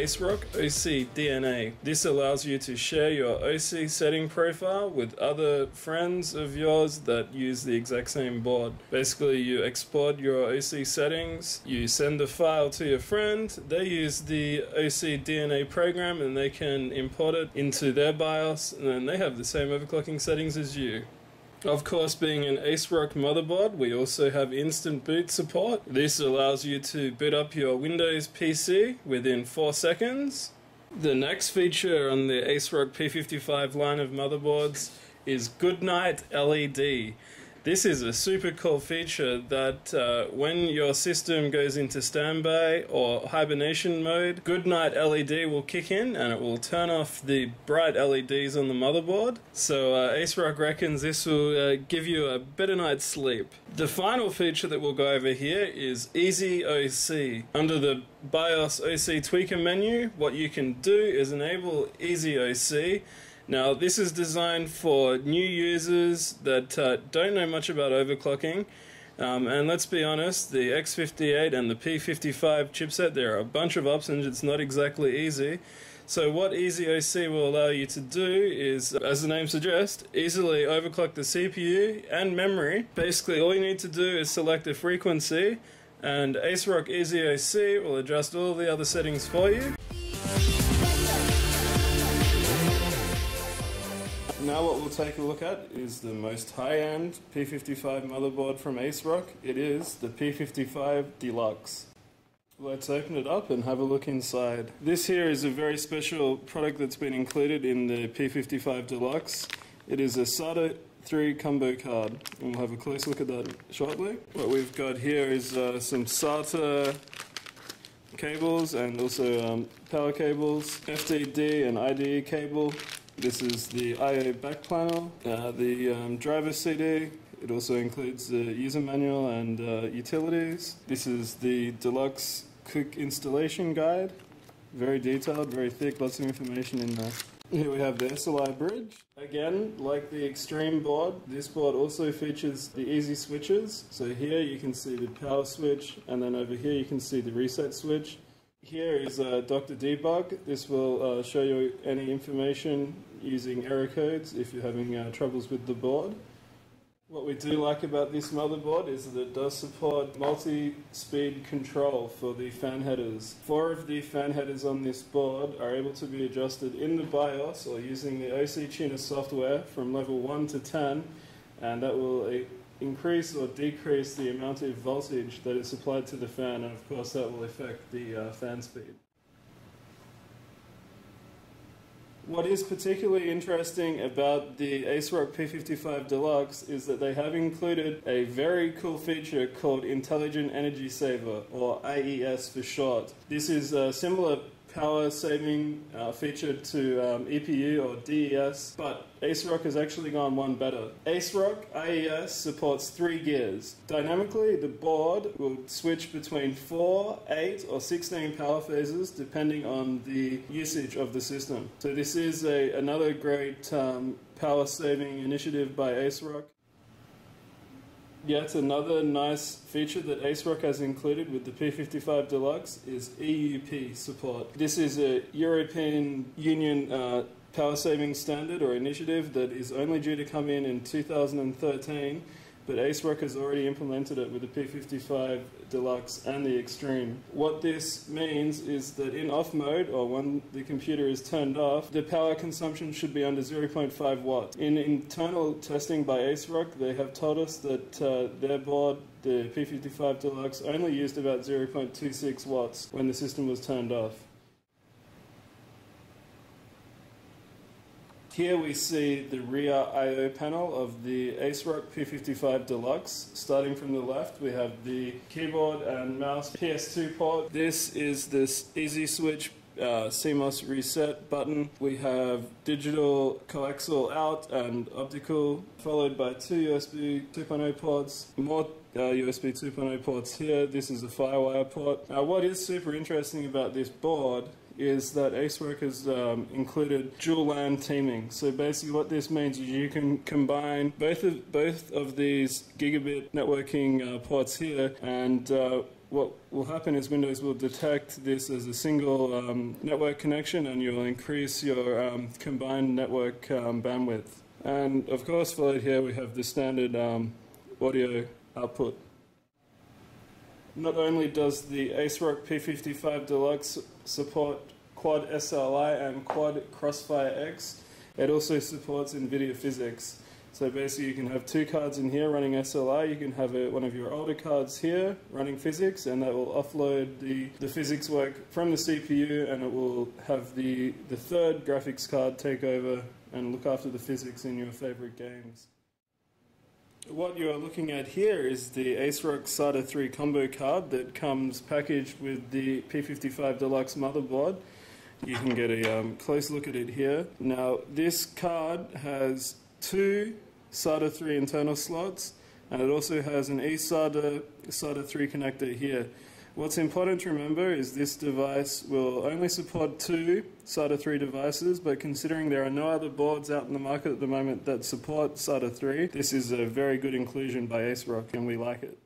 ASRock OC DNA. This allows you to share your OC setting profile with other friends of yours that use the exact same board. Basically, you export your OC settings, you send the file to your friend, they use the OC DNA program and they can import it into their BIOS, and then they have the same overclocking settings as you. Of course, being an ASRock motherboard, we also have instant boot support. This allows you to boot up your Windows PC within 4 seconds. The next feature on the ASRock P55 line of motherboards is Goodnight LED. This is a super cool feature that when your system goes into standby or hibernation mode, Goodnight LED will kick in and it will turn off the bright LEDs on the motherboard. So ASRock reckons this will give you a better night's sleep. The final feature that we'll go over here is Easy OC. Under the BIOS OC Tweaker menu, what you can do is enable Easy OC. Now, this is designed for new users that don't know much about overclocking, and let's be honest, the X58 and the P55 chipset, there are a bunch of options, it's not exactly easy. So what Easy OC will allow you to do is, as the name suggests, easily overclock the CPU and memory. Basically, all you need to do is select a frequency, and ASRock Easy OC will adjust all the other settings for you. Now what we'll take a look at is the most high-end P55 motherboard from ASRock. It is the P55 Deluxe. Let's open it up and have a look inside. This here is a very special product that's been included in the P55 Deluxe. It is a SATA 3 combo card, and we'll have a close look at that shortly. What we've got here is some SATA cables and also power cables, FDD and IDE cable. This is the I/O back panel, the driver CD. It also includes the user manual and utilities. This is the Deluxe quick installation guide. Very detailed, very thick, lots of information in there. Here we have the SLI bridge. Again, like the Extreme board, this board also features the easy switches. So here you can see the power switch, and then over here you can see the reset switch. Here is Dr. Debug. This will show you any information using error codes if you're having troubles with the board. What we do like about this motherboard is that it does support multi-speed control for the fan headers. 4 of the fan headers on this board are able to be adjusted in the BIOS or using the OC Tuner software from level 1 to 10, and that will increase or decrease the amount of voltage that is supplied to the fan, and of course that will affect the fan speed. What is particularly interesting about the ASRock P55 Deluxe is that they have included a very cool feature called Intelligent Energy Saver, or IES for short. This is a similar power saving feature to EPU or DES, but ASRock has actually gone one better. ASRock IES supports 3 gears. Dynamically, the board will switch between 4, 8 or 16 power phases depending on the usage of the system. So this is another great power saving initiative by ASRock. Yet another nice feature that ASRock has included with the P55 Deluxe is EUP support. This is a European Union power saving standard or initiative that is only due to come in 2013, but ASRock has already implemented it with the P55 Deluxe and the Extreme. What this means is that in off mode, or when the computer is turned off, the power consumption should be under 0.5 watts. In internal testing by ASRock, they have told us that their board, the P55 Deluxe, only used about 0.26 watts when the system was turned off. Here we see the rear I/O panel of the ASRock P55 Deluxe. Starting from the left, we have the keyboard and mouse PS2 port. This is this easy switch CMOS reset button. We have digital coaxial out and optical, followed by 2 USB 2.0 ports, more USB 2.0 ports here. This is a FireWire port. What is super interesting about this board is that ASRock has included dual LAN teaming. So basically what this means is you can combine both of these gigabit networking ports here, and what will happen is Windows will detect this as a single network connection, and you'll increase your combined network bandwidth. And of course, followed here we have the standard audio output. Not only does the ASRock P55 Deluxe support Quad SLI and Quad Crossfire X, it also supports NVIDIA physics. So basically you can have two cards in here running SLI, you can have one of your older cards here running physics, and that will offload the physics work from the CPU, and it will have the third graphics card take over and look after the physics in your favorite games. What you are looking at here is the ASRock SATA 3 combo card that comes packaged with the P55 Deluxe motherboard. You can get a close look at it here. Now, this card has two SATA 3 internal slots, and it also has an eSATA SATA 3 connector here. What's important to remember is this device will only support two SATA 3 devices, but considering there are no other boards out in the market at the moment that support SATA 3, this is a very good inclusion by ASRock, and we like it.